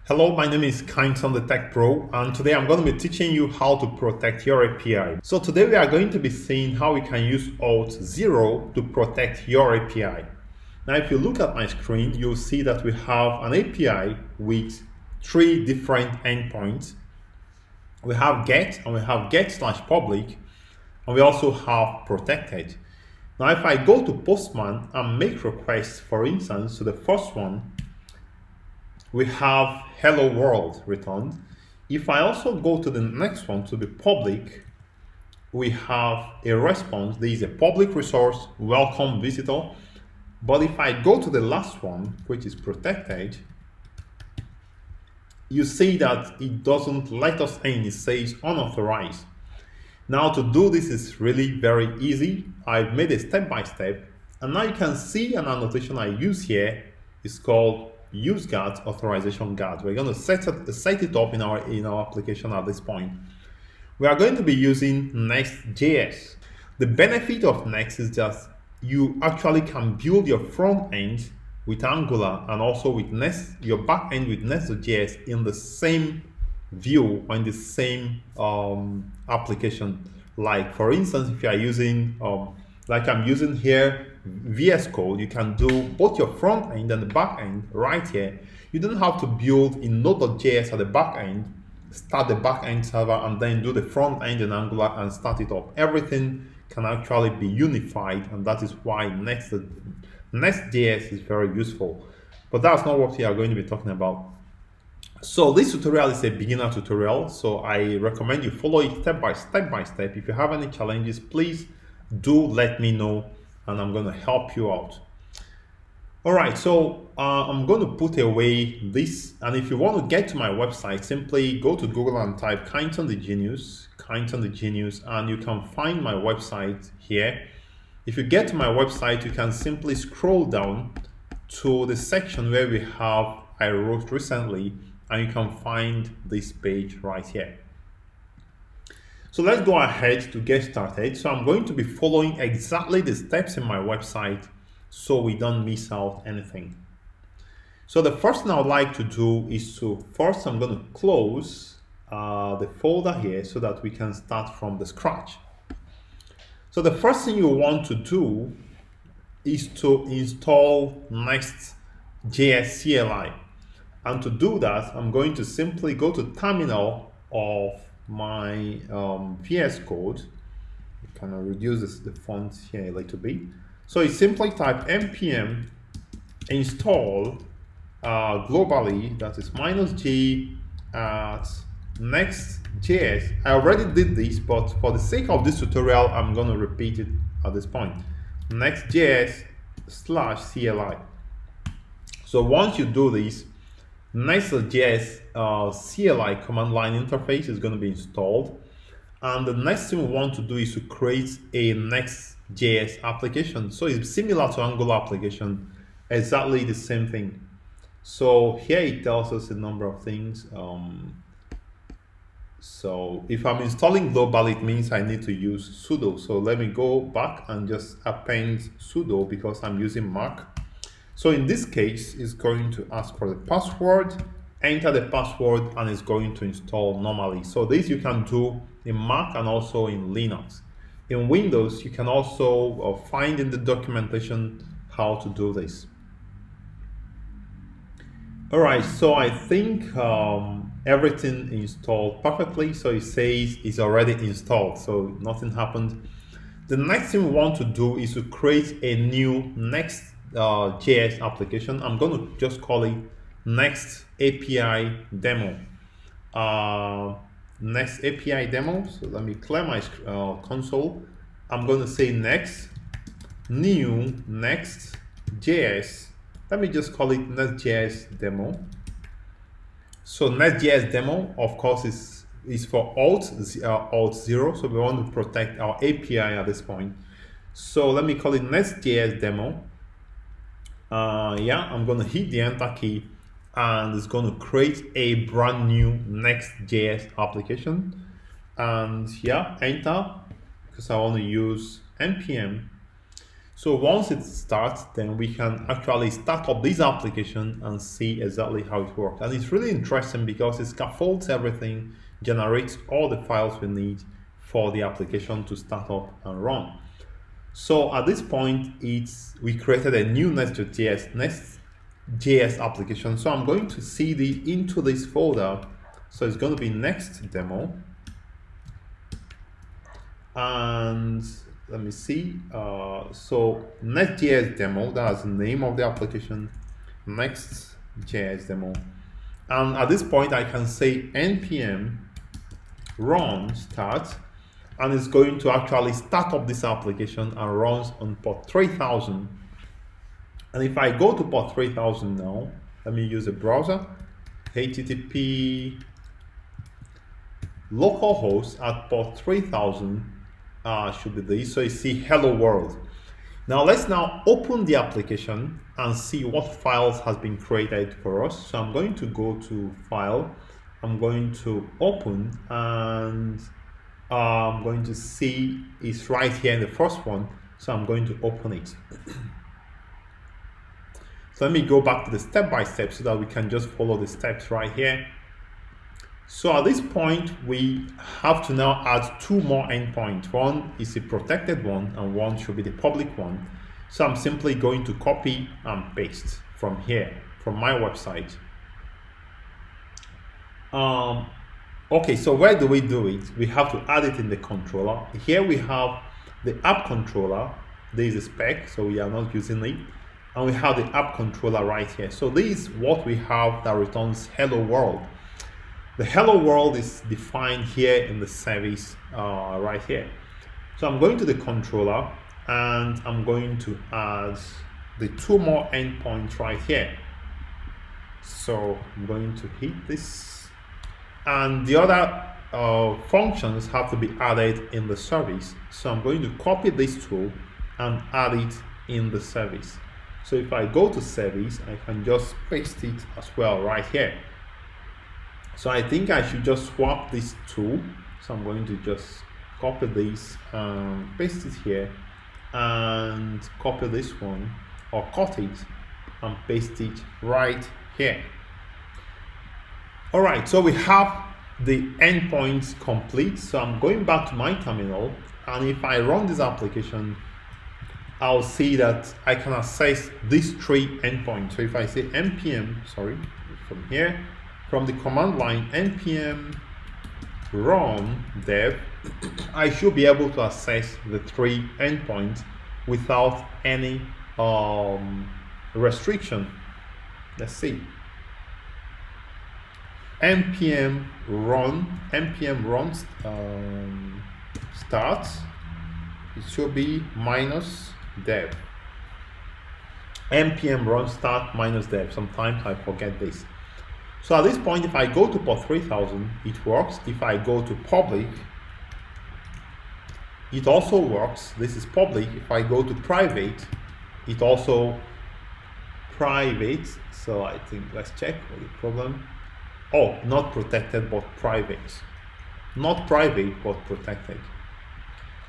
Hello, my name is Kindson the Tech Pro, and today I'm going to be teaching you how to protect your API. So today we are going to be seeing how we can use Auth0 to protect your API. Now if you look at my screen, you'll see that we have an API with three different endpoints. We have get, and we have get/public, and we also have protected. Now if I go to Postman and make requests, for instance, to the first one, we have hello world returned. If I also go to the next one, to the public, we have a response. There is a public resource, welcome visitor. But if I go to the last one, which is protected, you see that it doesn't let us in. It says unauthorized. Now to do this is really very easy. I've made a step-by-step, and now you can see an annotation I use here. It's called use guard, authorization guard. We're going to set it up in our application at this point. We are going to be using Nest.js. The benefit of Next is that you actually can build your front end with Angular and also with your back end with Nest.js in the same view or in the same application. Like for instance, if you are using like I'm using here VS Code, you can do both your front end and the back end right here. You don't have to build in Node.js at the back end, start the back end server, and then do the front end in Angular and start it up. Everything can actually be unified, and that is why Nest.js is very useful. But that's not what we are going to be talking about. So this tutorial is a beginner tutorial, so I recommend you follow it step by step. If you have any challenges, please do let me know and I'm going to help you out. All right, so I'm going to put away this, and if you want to get to my website, simply go to Google and type Kindson the Genius, and you can find my website here. If you get to my website, you can simply scroll down to the section where we have I wrote recently, and you can find this page right here. So let's go ahead to get started. So I'm going to be following exactly the steps in my website so we don't miss out anything. So the first thing I would like to do is first I'm going to close the folder here so that we can start from the scratch. So the first thing you want to do is to install Nest.js CLI. And to do that, I'm going to simply go to terminal of my VS Code. Kind of reduce the font here a little bit. So you simply type npm install globally, that is -g at Next.js. I already did this, but for the sake of this tutorial, I'm going to repeat it at this point. Next.js/CLI. So once you do this, Nest.js CLI command line interface is going to be installed, and the next thing we want to do is to create a Nest.js application. So it's similar to Angular application, exactly the same thing. So here it tells us a number of things. So if I'm installing global, it means I need to use sudo. So let me go back and just append sudo because I'm using Mac. So in this case, it's going to ask for the password, enter the password, and it's going to install normally. So this you can do in Mac and also in Linux. In Windows, you can also find in the documentation how to do this. All right, so I think everything installed perfectly. So it says it's already installed, so nothing happened. The next thing we want to do is to create a new Next.js application. I'm going to just call it Next API Demo. Next API Demo. So let me clear my console. I'm going to say next, new Next.js. Let me just call it Nest.js Demo. So Nest.js Demo, of course, is for Auth0. So we want to protect our API at this point. So let me call it Nest.js Demo. I'm going to hit the enter key, and it's going to create a brand new Next.js application. And enter, because I want to use npm. So once it starts, then we can actually start up this application and see exactly how it works. And it's really interesting because it scaffolds everything, generates all the files we need for the application to start up and run. So at this point, we created a new Nest.js application. So I'm going to cd into this folder. So it's going to be next demo. And let me see. So Nest.js demo, that's the name of the application. Next.js demo. And at this point, I can say npm run start, and it's going to actually start up this application and runs on port 3000. And if I go to port 3000 now, let me use a browser, http localhost at port 3000 should be this. So you see hello world. Now let's now open the application and see what files has been created for us. So I'm going to go to file, I'm going to open, and I'm going to see it's right here in the first one. So I'm going to open it. So let me go back to the step-by-step so that we can just follow the steps right here. So at this point, we have to now add two more endpoints. One is a protected one and one should be the public one. So I'm simply going to copy and paste from here, from my website. Okay, so where do we do it? We have to add it in the controller. Here we have the app controller. There is a spec, so we are not using it. And we have the app controller right here. So this is what we have that returns hello world. The hello world is defined here in the service right here. So I'm going to the controller and I'm going to add the two more endpoints right here. So I'm going to hit this, and the other functions have to be added in the service. So I'm going to copy this tool and add it in the service. So if I go to service, I can just paste it as well right here. So I think I should just swap these two. So I'm going to just copy this, paste it here, and copy this one, or cut it and paste it right here. All right, so we have the endpoints complete. So I'm going back to my terminal, and if I run this application, I'll see that I can access these three endpoints. So if I say npm, from here, from the command line npm run dev, I should be able to access the three endpoints without any restriction. Let's see. npm run start, it should be -dev. npm run start -dev. Sometimes I forget this. So at this point, if I go to port 3000, it works. If I go to public, it also works. This is public. If I go to private, it also private. So I think, let's check what the problem. Oh, not protected, but private. Not private, but protected.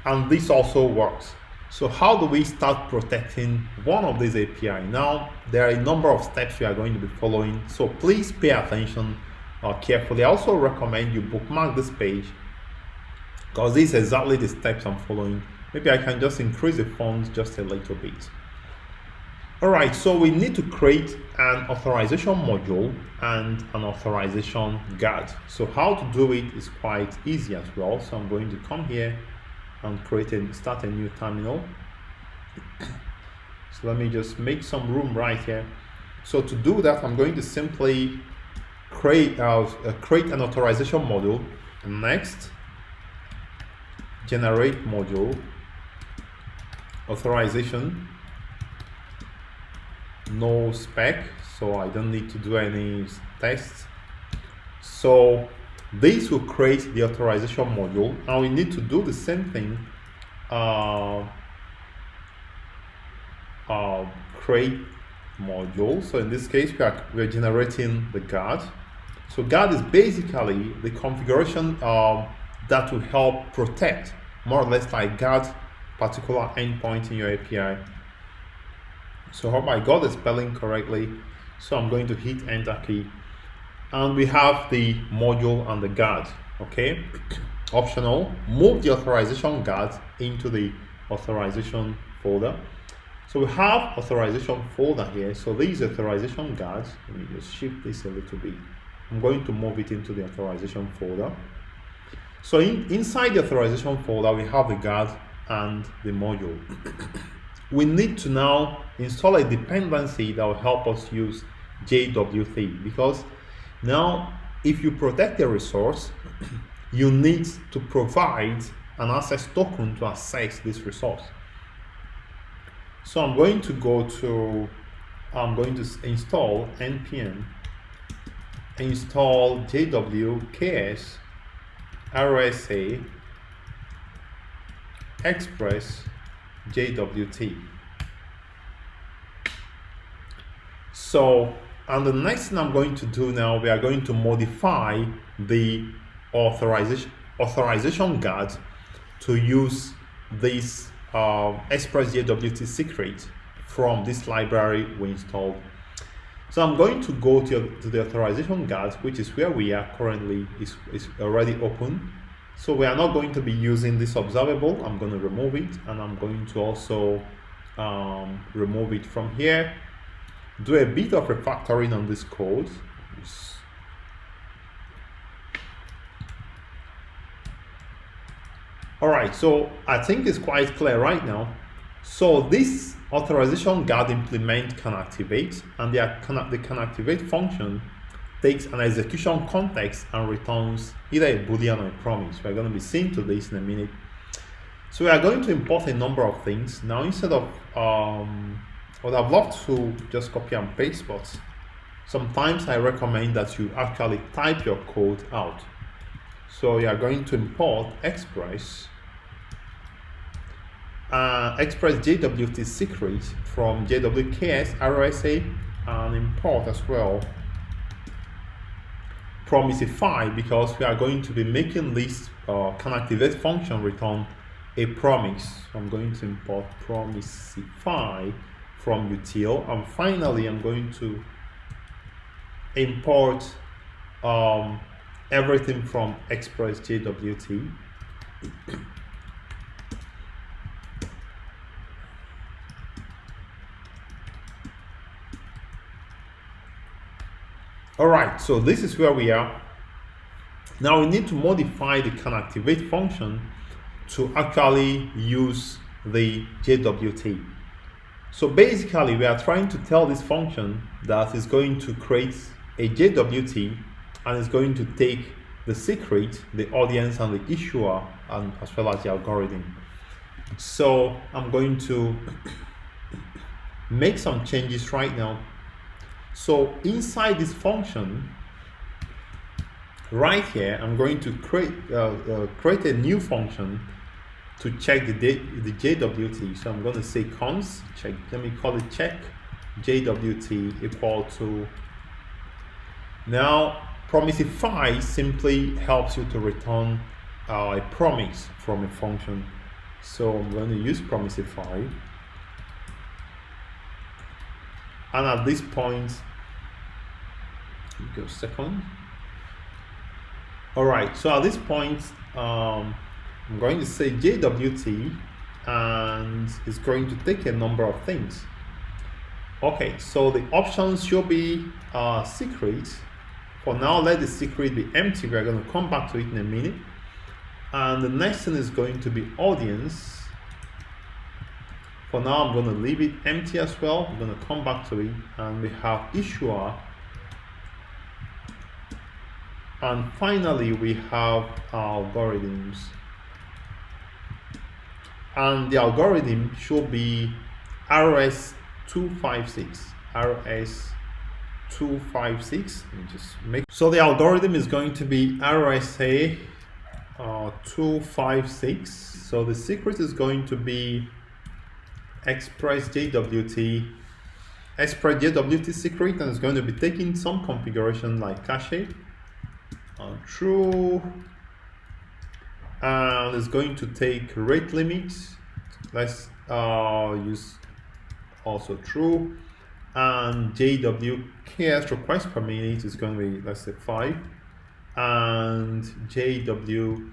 And this also works. So how do we start protecting one of these API? Now, there are a number of steps we are going to be following, so please pay attention carefully. I also recommend you bookmark this page because this is exactly the steps I'm following. Maybe I can just increase the font just a little bit. All right, so we need to create an authorization module and an authorization guard. So how to do it is quite easy as well. So I'm going to come here and start a new terminal. So let me just make some room right here. So to do that, I'm going to simply create an authorization module. Next, generate module, authorization, no spec, so I don't need to do any tests. So this will create the authorization module. Now we need to do the same thing. Create module. So in this case, we're generating the guard. So guard is basically the configuration that will help protect, more or less like guard particular endpoint in your API So hope I got the spelling correctly. So I'm going to hit enter key. And we have the module and the guard, okay? Optional, move the authorization guard into the authorization folder. So we have authorization folder here. So these authorization guards, let me just shift this a little bit. I'm going to move it into the authorization folder. So inside the authorization folder, we have the guard and the module. We need to now install a dependency that will help us use jwt, because now if you protect a resource, you need to provide an access token to access this resource. So I'm going to install npm install jwts rsa express jwt. So, and the next thing I'm going to do now, we are going to modify the authorization guard to use this express jwt secret from this library we installed. So I'm going to go to the authorization guard, which is where we are currently, is already open. So we are not going to be using this observable. I'm going to remove it, and I'm going to also remove it from here. Do a bit of refactoring on this code. All right, so I think it's quite clear right now. So this authorization guard implement can activate, and the can activate function takes an execution context and returns either a boolean or a promise. We're going to be seeing to this in a minute. So we are going to import a number of things. Now instead of, well, I'd love to just copy and paste, but sometimes I recommend that you actually type your code out. So you are going to import express jwt secret from jwts rsa, and import as well promisify, because we are going to be making this can activate function return a promise. So I'm going to import promisify from util, and finally I'm going to import everything from express jwt. All right, so this is where we are. Now we need to modify the can activate function to actually use the jwt. So basically we are trying to tell this function that is going to create a jwt and is going to take the secret, the audience, and the issuer, and as well as the algorithm. So I'm going to make some changes right now. So inside this function, right here, I'm going to create a new function to check the jwt. So I'm going to say const check. Let me call it check jwt equal to. Now promisify simply helps you to return a promise from a function. So I'm going to use promisify. And at this point, go second. All right, so at this point, I'm going to say jwt, and it's going to take a number of things. Okay, so the options should be secret. For now, let the secret be empty. We're going to come back to it in a minute. And the next thing is going to be audience. For now, I'm going to leave it empty as well. I'm going to come back to it, and we have issuer. And finally, we have algorithms. And the algorithm should be RS256. RS256. Let me just make. So the algorithm is going to be RSA 256. So the secret is going to be express jwt secret, and it's going to be taking some configuration like cache true, and it's going to take rate limit. Let's use also true. And jwts request per minute is going to be, let's say, 5. And jwks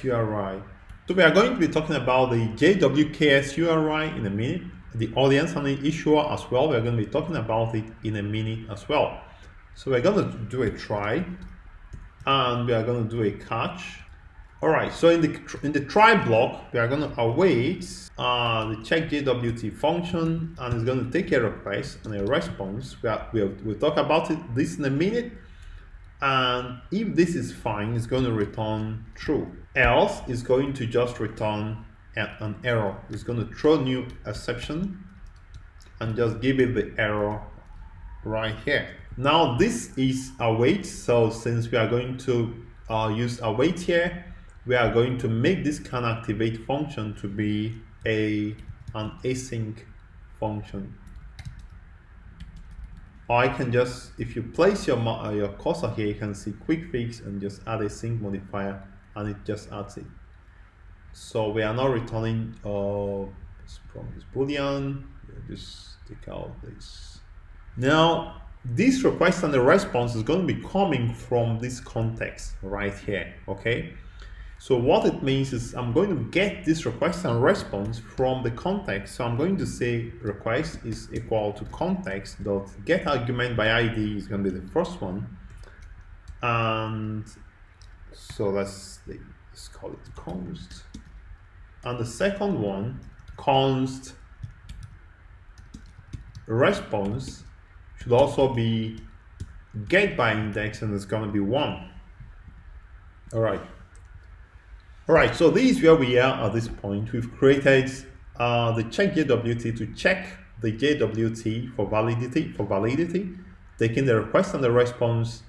URI. So we are going to be talking about the jwks URI in a minute, the audience and the issuer as well. We are going to be talking about it in a minute as well. So we're going to do a try, and we are going to do a catch. All right, so in the try block, we are going to await the check JWT function, and it's going to take a request and a response. We'll talk about this in a minute. And if this is fine, it's going to return true. Else, it's going to just return an error. It's going to throw new exception and just give it the error right here. Now this is await. So since we are going to use await here, we are going to make this can activate function to be an async function. Or I can just, if you place your cursor here, you can see quick fix and just add a sync modifier, and it just adds it. So we are now returning this boolean. We'll just take out this. Now this request and the response is going to be coming from this context right here. Okay. So what it means is I'm going to get this request and response from the context. So I'm going to say request is equal to context dot get argument by ID is going to be the first one. And so let's call it const. And the second one, const response, should also be get by index, and it's going to be 1. All right. All right, so this is where we are at this point. We've created the check JWT to check the JWT for validity, taking the request and the response,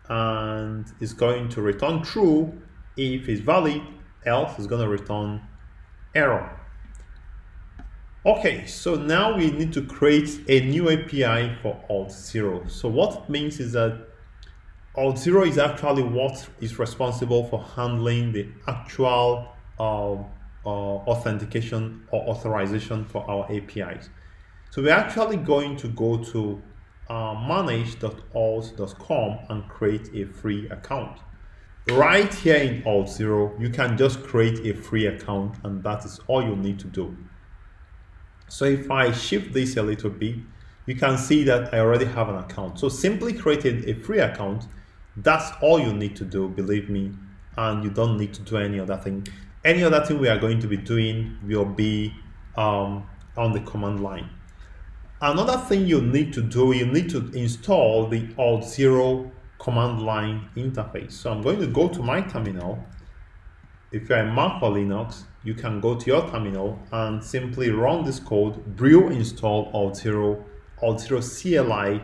and it's going to return true if it's valid, else it's going to return error. Okay, so now we need to create a new API for Auth0. So what it means is that Auth0 is actually what is responsible for handling the actual authentication or authorization for our APIs. So we're actually going to go to manage.auth.com and create a free account. Right here in Auth0, you can just create a free account, and that is all you need to do. So if I shift this a little bit, you can see that I already have an account. So simply creating a free account, that's all you need to do, believe me, and you don't need to do any other thing. Any other thing we are going to be doing will be on the command line. Another thing you need to do, you need to install the Auth0 command line interface. So I'm going to go to my terminal. If you're a Mac or Linux, you can go to your terminal and simply run this code, brew install Auth0 CLI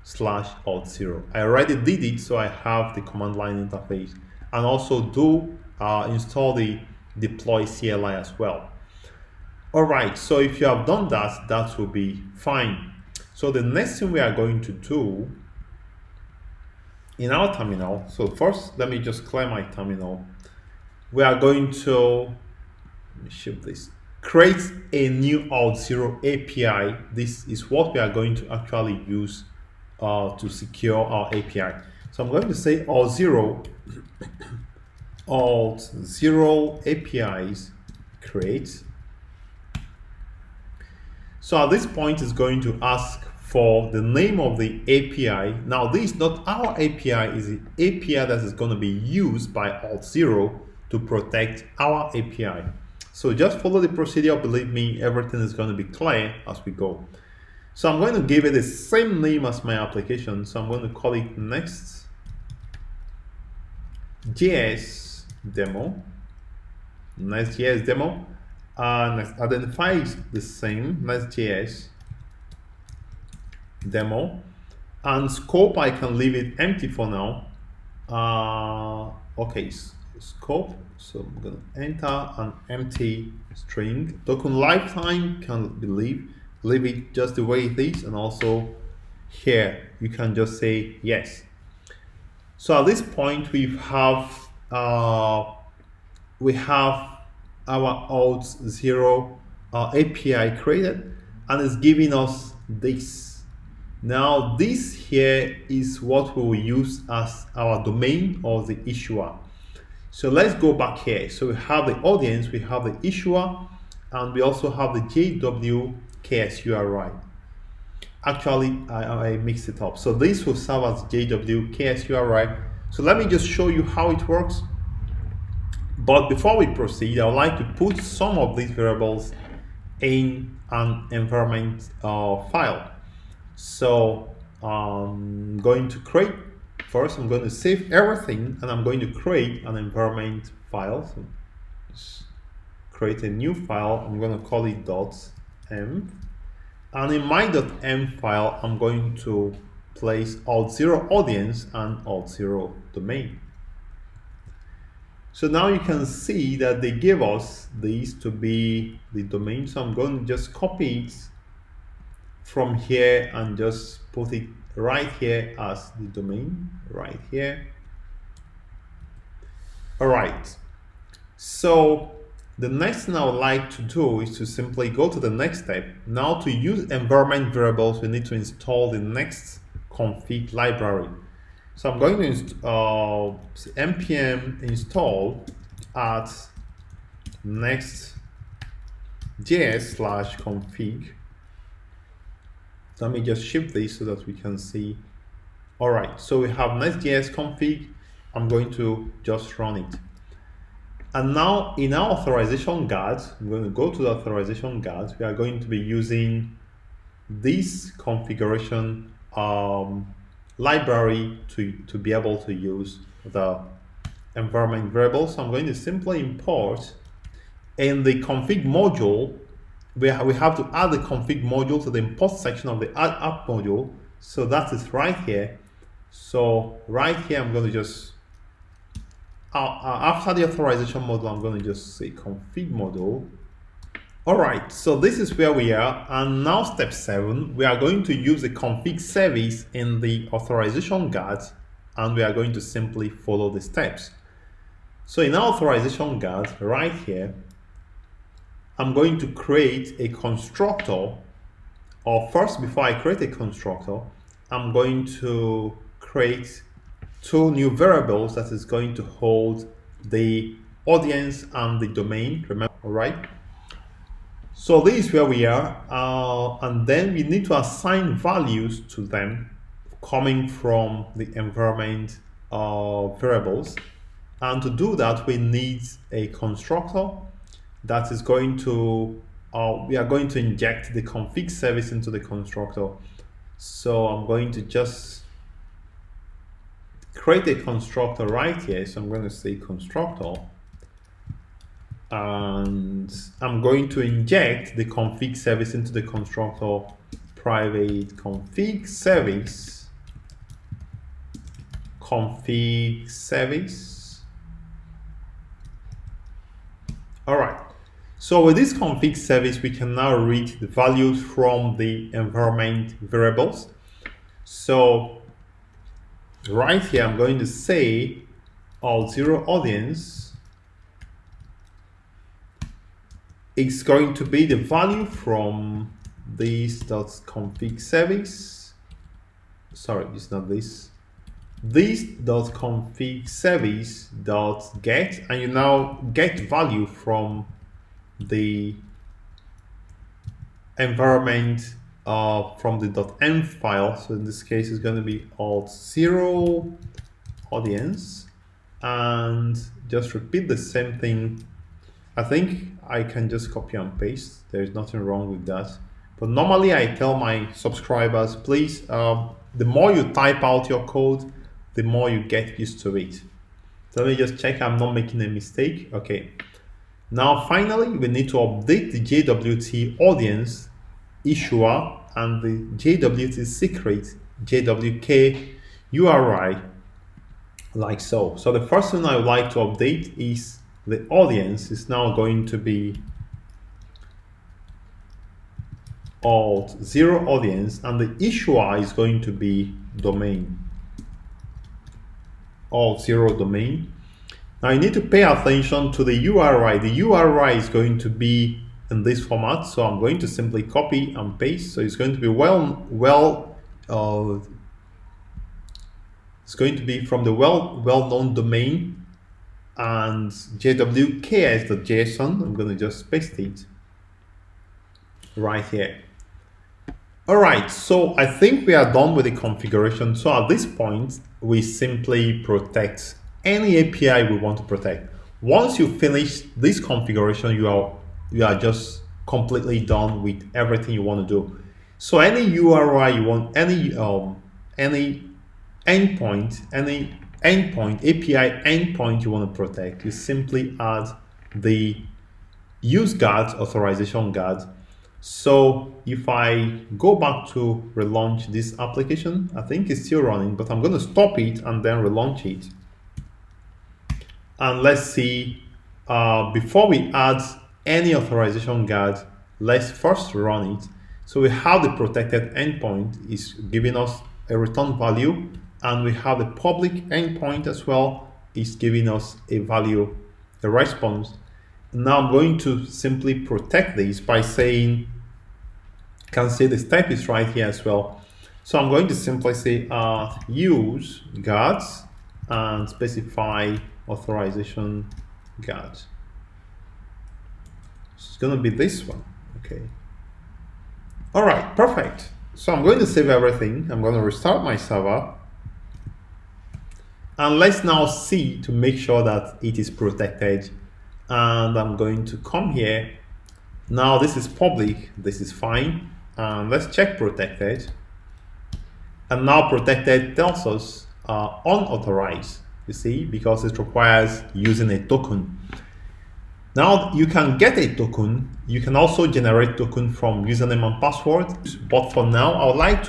/Auth0. I already did it, so I have the command line interface, and also do install the deploy CLI as well. All right, so if you have done that, that will be fine. So the next thing we are going to do in our terminal, so first let me just clear my terminal. We are going to, let me shift this, create a new Auth0 API. This is what we are going to actually use to secure our API. So I'm going to say Auth0 APIs create. So at this point, it's going to ask for the name of the API. Now, this is not our API, it's the API that is going to be used by Auth0 to protect our API. So just follow the procedure. Believe me, everything is going to be clear as we go. So I'm going to give it the same name as my application. So I'm going to call it Nest.js demo. Nest.js demo. And identify the same Nest.js demo. And scope, I can leave it empty for now. Okay, scope. So I'm going to enter an empty string. Token lifetime can leave it just the way it is, and also here you can just say yes. So at this point we have our Auth0 API created, and it's giving us this. Now this here is what we will use as our domain or the issuer. So let's go back here. So we have the audience, we have the issuer, and we also have the jwt-KSURI. Actually, I mixed it up. So this will serve as jwt-KSURI. So let me just show you how it works. But before we proceed, I would like to put some of these variables in an environment file. So I'm going to create, first I'm going to save everything, and I'm going to create an environment file. So just create a new file. I'm going to call it .m. And in my .m file, I'm going to place Auth0 audience and Auth0 domain. So now you can see that they gave us these to be the domain. So I'm going to just copy it from here and just put it right here as the domain, right here. All right. So the next thing I would like to do is to simply go to the next step. Now to use environment variables, we need to install the next config library. So I'm going to npm install at Nestjs/config. Let me just ship this so that we can see. All right, so we have Nest.js config. I'm going to just run it. And now in our authorization guard, I'm going to go to the authorization guard. We are going to be using this configuration library to be able to use the environment variable. So I'm going to simply import in the config module. We have to add the config module to the import section of the app module. So that is right here. So right here, I'm going to just, after the authorization module, I'm going to just say config module. All right, so this is where we are. And now step 7, we are going to use the config service in the authorization guard, and we are going to simply follow the steps. So in our authorization guard right here, I'm going to create a constructor, or first, before I create a constructor, I'm going to create 2 new variables that is going to hold the audience and the domain, remember, all right? So this is where we are, and then we need to assign values to them coming from the environment variables. And to do that, we need a constructor that is going to, we are going to inject the config service into the constructor. So I'm going to just create a constructor right here. So I'm going to say constructor, and I'm going to inject the config service into the constructor, private config service, config service. All right. So with this config service, we can now read the values from the environment variables. So right here, I'm going to say Auth0 audience is going to be the value from this.config service. Sorry, it's not this. This.config service.get, and you now get value from the environment from the .m file. So in this case, it's going to be Auth0 audience, and just repeat the same thing. I think I can just copy and paste. There's nothing wrong with that. But normally I tell my subscribers, please, the more you type out your code, the more you get used to it. So let me just check I'm not making a mistake. Okay. Now finally, we need to update the JWT audience issuer and the JWT secret JWK URI, like so. So the first thing I would like to update is the audience is now going to be Auth0 audience, and the issuer is going to be domain, Auth0 domain. Now you need to pay attention to the URI. The URI is going to be in this format. So I'm going to simply copy and paste. So it's going to be it's going to be from the well-known domain and jwt-base.json. I'm going to just paste it right here. All right, so I think we are done with the configuration. So at this point, we simply protect any API we want to protect. Once you finish this configuration, you are just completely done with everything you want to do. So any URI you want, any endpoint, API endpoint you want to protect, you simply add the use guard, authorization guard. So if I go back to relaunch this application, I think it's still running, but I'm going to stop it and then relaunch it. And let's see, before we add any authorization guard, let's first run it. So we have the protected endpoint is giving us a return value, and we have the public endpoint as well, is giving us a value, a response. Now I'm going to simply protect this by saying, you can see the step is right here as well. So I'm going to simply say use guards and specify authorization guards. It's going to be this one. Okay. All right, perfect. So I'm going to save everything. I'm going to restart my server. And let's now see to make sure that it is protected. And I'm going to come here. Now this is public, this is fine. And let's check protected. And now protected tells us unauthorized, you see, because it requires using a token. Now you can get a token. You can also generate token from username and password. But for now, I would like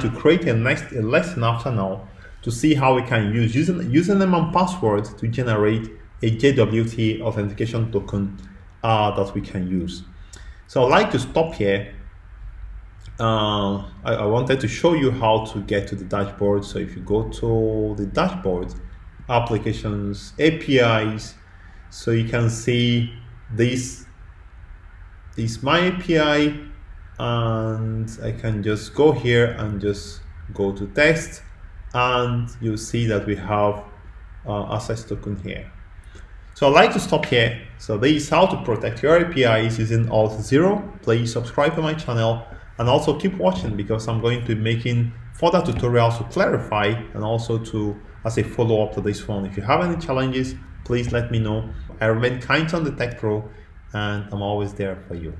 to create a lesson after now to see how we can use username and password to generate a JWT authentication token that we can use. So I'd like to stop here. I wanted to show you how to get to the dashboard. So if you go to the dashboard, applications, APIs, so you can see this is my API, and I can just go here and just go to test, and you'll see that we have access token here. So I'd like to stop here. So this is how to protect your APIs using Auth0. Please subscribe to my channel and also keep watching, because I'm going to be making further tutorials to clarify and also to as a follow-up to this one. If you have any challenges, please let me know. I remain kind on the Tech Pro, and I'm always there for you.